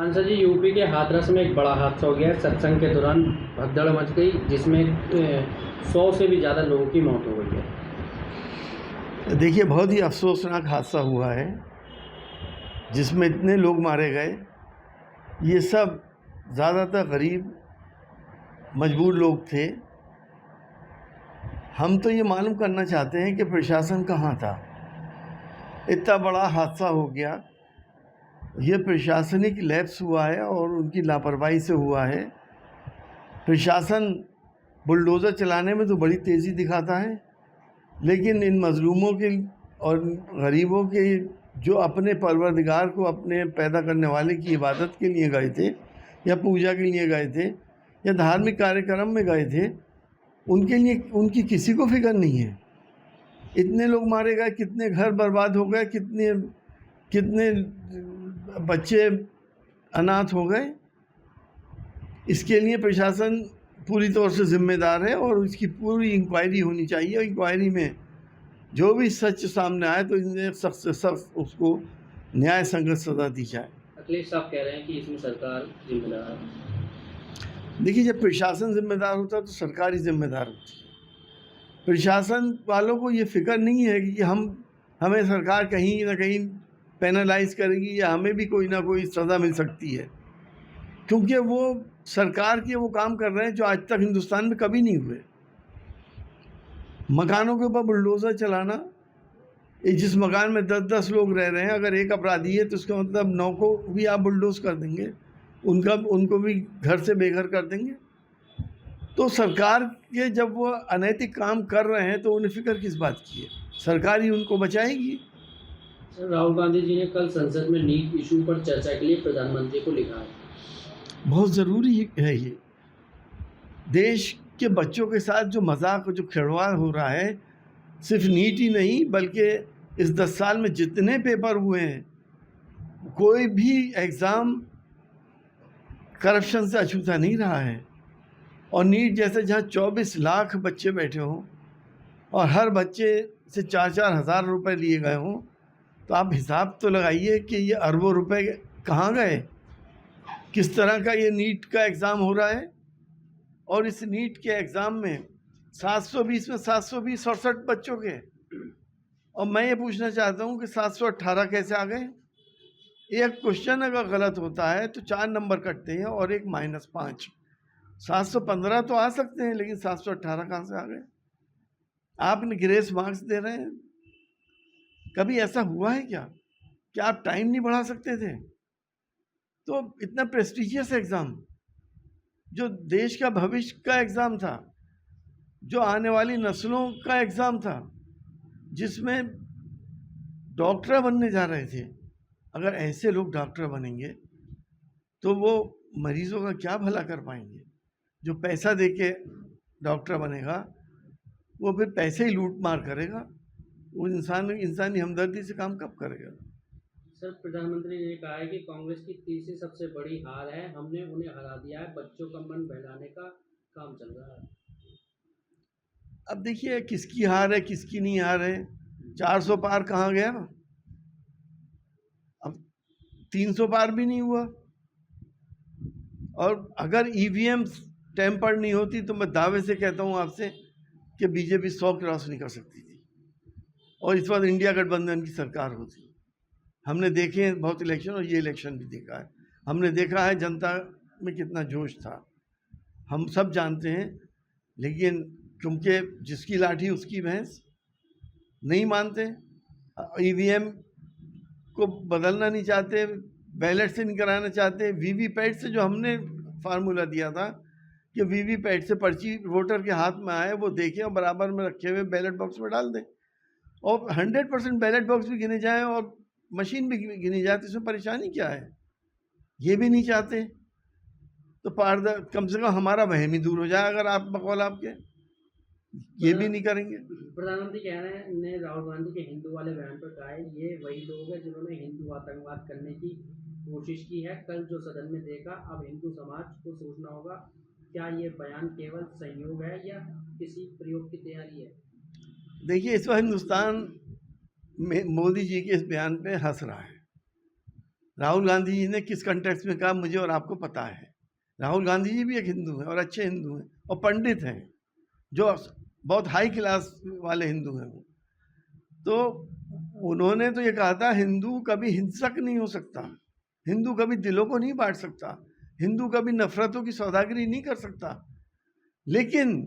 सांसद जी, यूपी के हाथरस में एक बड़ा हादसा हो गया है। सत्संग के दौरान भगदड़ मच गई, जिसमें 100 से भी ज़्यादा लोगों की मौत हो गई है। देखिए, बहुत ही अफसोसनाक हादसा हुआ है जिसमें इतने लोग मारे गए। ये सब ज़्यादातर गरीब मजबूर लोग थे। हम तो ये मालूम करना चाहते हैं कि प्रशासन कहाँ था। इतना बड़ा हादसा हो गया, ये प्रशासनिक लैप्स हुआ है और उनकी लापरवाही से हुआ है। प्रशासन बुलडोज़र चलाने में तो बड़ी तेज़ी दिखाता है, लेकिन इन मज़लूमों के और गरीबों के जो अपने परवरदिगार को, अपने पैदा करने वाले की इबादत के लिए गए थे या पूजा के लिए गए थे या धार्मिक कार्यक्रम में गए थे, उनके लिए उनकी किसी को फिक्र नहीं है। इतने लोग मारे गए, कितने घर बर्बाद हो गए, कितने कितने बच्चे अनाथ हो गए। इसके लिए प्रशासन पूरी तौर से ज़िम्मेदार है और इसकी पूरी इंक्वायरी होनी चाहिए। इंक्वायरी में जो भी सच सामने आए तो इन्हें सख्त से सख्त उसको न्याय संगत सज़ा दी जाए। अखिलेश साहब कह रहे हैं कि इसमें सरकार जिम्मेदार है। देखिए, जब प्रशासन जिम्मेदार होता है तो सरकार ही जिम्मेदार होती है। प्रशासन वालों को ये फिक्र नहीं है कि हमें सरकार कहीं ना कहीं पेनलाइज करेगी या हमें भी कोई ना कोई सज़ा मिल सकती है, क्योंकि वो सरकार के वो काम कर रहे हैं जो आज तक हिंदुस्तान में कभी नहीं हुए। मकानों के ऊपर बुलडोज़र चलाना, जिस मकान में 10-10 लोग रह रहे हैं, अगर एक अपराधी है तो उसका मतलब 9 को भी आप बुलडोज़ कर देंगे, उनको भी घर से बेघर कर देंगे। तो सरकार के जब वो अनैतिक काम कर रहे हैं तो उन्हें फिक्र किस बात की है? सरकार ही उनको बचाएगी। सर, राहुल गांधी जी ने कल संसद में नीट इशू पर चर्चा के लिए प्रधानमंत्री को लिखा है। बहुत ज़रूरी है ये। देश के बच्चों के साथ जो मजाक, जो खिलवाड़ हो रहा है, सिर्फ नीट ही नहीं बल्कि इस 10 साल में जितने पेपर हुए हैं, कोई भी एग्ज़ाम करप्शन से अछूता नहीं रहा है। और नीट जैसे जहाँ 24 लाख बच्चे बैठे हों और हर बच्चे से 4-4 हज़ार रुपये लिए गए हों, तो आप हिसाब तो लगाइए कि ये अरबों रुपए कहाँ गए। किस तरह का ये नीट का एग्ज़ाम हो रहा है। और इस नीट के एग्ज़ाम में 720 में 720 67 बच्चों के, और मैं ये पूछना चाहता हूँ कि 718 कैसे आ गए। एक क्वेश्चन अगर गलत होता है तो 4 नंबर कटते हैं और एक -5। 715 तो आ सकते हैं, लेकिन 718 कहाँ से आ गए। आपने ग्रेस मार्क्स दे रहे हैं। कभी ऐसा हुआ है क्या कि आप टाइम नहीं बढ़ा सकते थे? तो इतना प्रेस्टिजियस एग्ज़ाम, जो देश का भविष्य का एग्ज़ाम था, जो आने वाली नस्लों का एग्ज़ाम था, जिसमें डॉक्टर बनने जा रहे थे, अगर ऐसे लोग डॉक्टर बनेंगे तो वो मरीज़ों का क्या भला कर पाएंगे। जो पैसा देके डॉक्टर बनेगा वो फिर पैसे ही लूट मार करेगा। वो इंसानी हमदर्दी से काम कब करेगा। सर, प्रधानमंत्री ने कहा है कि कांग्रेस की तीसरी सबसे बड़ी हार है, हमने उन्हें हरा दिया है, बच्चों का मन बहलाने का काम चल रहा है। अब देखिए, किसकी हार है किसकी नहीं हार है। 400 पार कहाँ गया, अब 300 पार भी नहीं हुआ। और अगर ईवीएम टेम्पर्ड नहीं होती तो मैं दावे से कहता हूँ आपसे कि बीजेपी 100 क्रॉस नहीं कर सकती थी और इस बार इंडिया गठबंधन की सरकार होती। हमने देखे हैं बहुत इलेक्शन, और ये इलेक्शन भी देखा है। हमने देखा है जनता में कितना जोश था, हम सब जानते हैं। लेकिन क्योंकि जिसकी लाठी उसकी भैंस, नहीं मानते, ईवीएम को बदलना नहीं चाहते, बैलेट से नहीं कराना चाहते। वीवीपैट से जो हमने फार्मूला दिया था कि वीवीपैट से पर्ची वोटर के हाथ में आए, वो देखें और बराबर में रखे हुए बैलेट बॉक्स में डाल दें, और 100% बैलेट बॉक्स भी गिने जाए और मशीन भी गिनी जाए, तो इसमें परेशानी क्या है। ये भी नहीं चाहते। तो कम से कम हमारा वहम ही दूर हो जाए। अगर आप बकौल आपके ये भी नहीं करेंगे। प्रधानमंत्री कह रहे हैं ने राहुल गांधी के हिंदू वाले बयान पर कहा है, ये वही लोग हैं जिन्होंने हिंदू आतंकवाद करने की कोशिश की है। कल जो सदन में देखा, अब हिंदू समाज को सोचना होगा, क्या ये बयान केवल सहयोग है या किसी प्रयोग की तैयारी है। देखिए, इस वक्त हिंदुस्तान में मोदी जी के इस बयान पे हंस रहा है। राहुल गांधी जी ने किस कंटेक्स्ट में कहा मुझे और आपको पता है। राहुल गांधी जी भी एक हिंदू हैं और अच्छे हिंदू हैं और पंडित हैं, जो बहुत हाई क्लास वाले हिंदू हैं वो। तो उन्होंने तो ये कहा था हिंदू कभी हिंसक नहीं हो सकता, हिंदू कभी दिलों को नहीं बांट सकता, हिंदू कभी नफरतों की सौदागरी नहीं कर सकता। लेकिन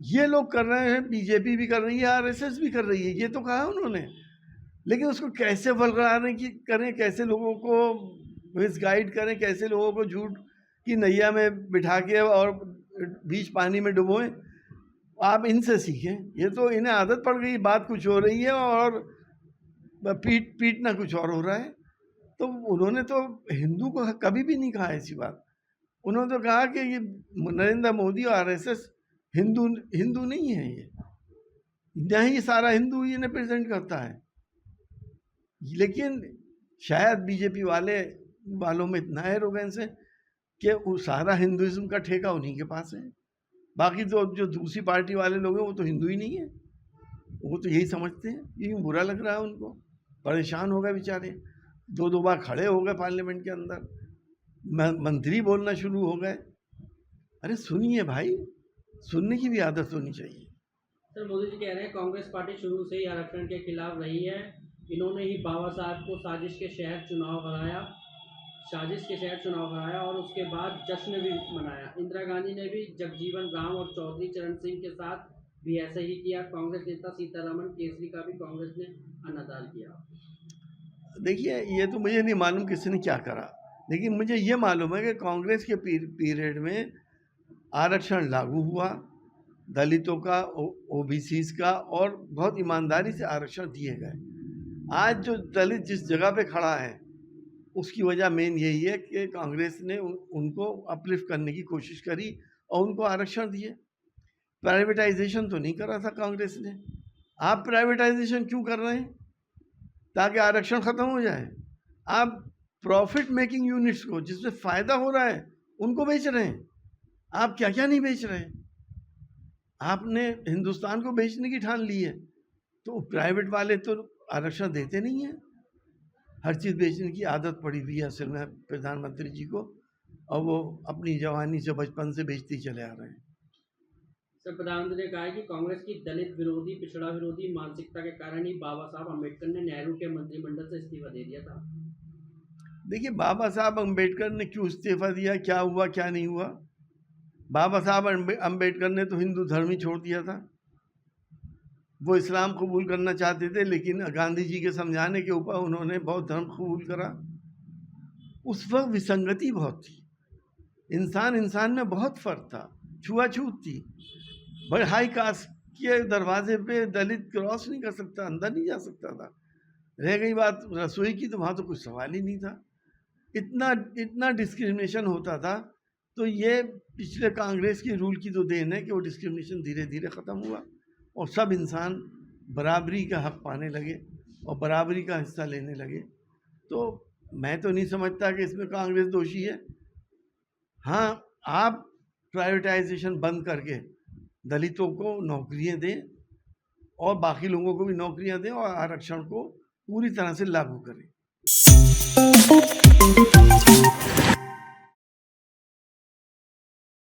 ये लोग कर रहे हैं, बीजेपी भी कर रही है, आरएसएस भी कर रही है, ये तो कहा उन्होंने। लेकिन उसको कैसे वल्गराने की करें, कैसे लोगों को मिसगाइड करें, कैसे लोगों को झूठ की नैया में बिठा के और बीच पानी में डुबोएं, आप इनसे सीखें। ये तो इन्हें आदत पड़ गई, बात कुछ हो रही है और पीटना कुछ और हो रहा है। तो उन्होंने तो हिंदू को कभी भी नहीं कहा ऐसी बात। उन्होंने तो कहा कि ये नरेंद्र मोदी और आरएसएस हिंदू नहीं है, ये नहीं सारा हिंदू ये रिप्रेजेंट करता है। लेकिन शायद बीजेपी वालों में इतना एरोगेंस है कि वो सारा हिंदुइज्म का ठेका उन्हीं के पास है। बाकी तो जो दूसरी पार्टी वाले लोग हैं वो तो हिंदू ही नहीं है, वो तो यही समझते हैं। ये बुरा लग रहा है उनको, परेशान हो गए बेचारे, दो बार खड़े हो गए पार्लियामेंट के अंदर, मंत्री बोलना शुरू हो गए। अरे सुनिए भाई, सुनने की भी आदत होनी चाहिए। सर मोदी जी कह रहे हैं कांग्रेस पार्टी शुरू से ही आरक्षण के खिलाफ रही है, इन्होंने ही बाबा साहब को साजिश के शहर चुनाव कराया और उसके बाद जश्न भी मनाया। इंदिरा गांधी ने भी जगजीवन राम और चौधरी चरण सिंह के साथ भी ऐसा ही किया। कांग्रेस नेता सीतारमण केसरी का भी कांग्रेस ने अनादर किया। देखिए, ये तो मुझे नहीं मालूम किसने क्या करा, लेकिन मुझे ये मालूम है कि कांग्रेस के पीरियड में आरक्षण लागू हुआ, दलितों का, ओबीसीज का, और बहुत ईमानदारी से आरक्षण दिए गए। आज जो दलित जिस जगह पे खड़ा है उसकी वजह मेन यही है कि कांग्रेस ने उनको अपलिफ्ट करने की कोशिश करी और उनको आरक्षण दिए। प्राइवेटाइजेशन तो नहीं करा था कांग्रेस ने। आप प्राइवेटाइजेशन क्यों कर रहे हैं? ताकि आरक्षण खत्म हो जाए। आप प्रॉफिट मेकिंग यूनिट्स को, जिससे फायदा हो रहा है, उनको बेच रहे हैं। आप क्या क्या नहीं बेच रहे हैं। आपने हिंदुस्तान को बेचने की ठान ली है, तो प्राइवेट वाले तो आरक्षण देते नहीं हैं। हर चीज़ बेचने की आदत पड़ी हुई है असल में प्रधानमंत्री जी को, और वो अपनी जवानी से, बचपन से बेचते चले आ रहे हैं। सर प्रधानमंत्री ने कहा है कि कांग्रेस की दलित विरोधी, पिछड़ा विरोधी मानसिकता के कारण ही बाबा साहब अम्बेडकर ने नेहरू के मंत्रिमंडल से इस्तीफा दे दिया था। देखिए, बाबा साहब अम्बेडकर ने क्यों इस्तीफा दिया, क्या हुआ क्या नहीं हुआ। बाबा साहब अम्बेडकर ने तो हिंदू धर्म ही छोड़ दिया था। वो इस्लाम कबूल करना चाहते थे, लेकिन गांधी जी के समझाने के ऊपर उन्होंने बौद्ध धर्म कबूल करा। उस वक्त विसंगति बहुत थी, इंसान में बहुत फर्क था, छुआछूत थी। बड़े हाई कास्ट के दरवाजे पे दलित क्रॉस नहीं कर सकता, अंदर नहीं जा सकता था। रह गई बात रसोई की, तो वहाँ तो कुछ सवाल ही नहीं था। इतना डिस्क्रिमिनेशन होता था। तो ये पिछले कांग्रेस की रूल की तो देन है कि वो डिस्क्रिमिनेशन धीरे धीरे ख़त्म हुआ और सब इंसान बराबरी का हक पाने लगे और बराबरी का हिस्सा लेने लगे। तो मैं तो नहीं समझता कि इसमें कांग्रेस दोषी है। हाँ, आप प्राइवेटाइजेशन बंद करके दलितों को नौकरियां दें और बाकी लोगों को भी नौकरियां दें और आरक्षण को पूरी तरह से लागू करें।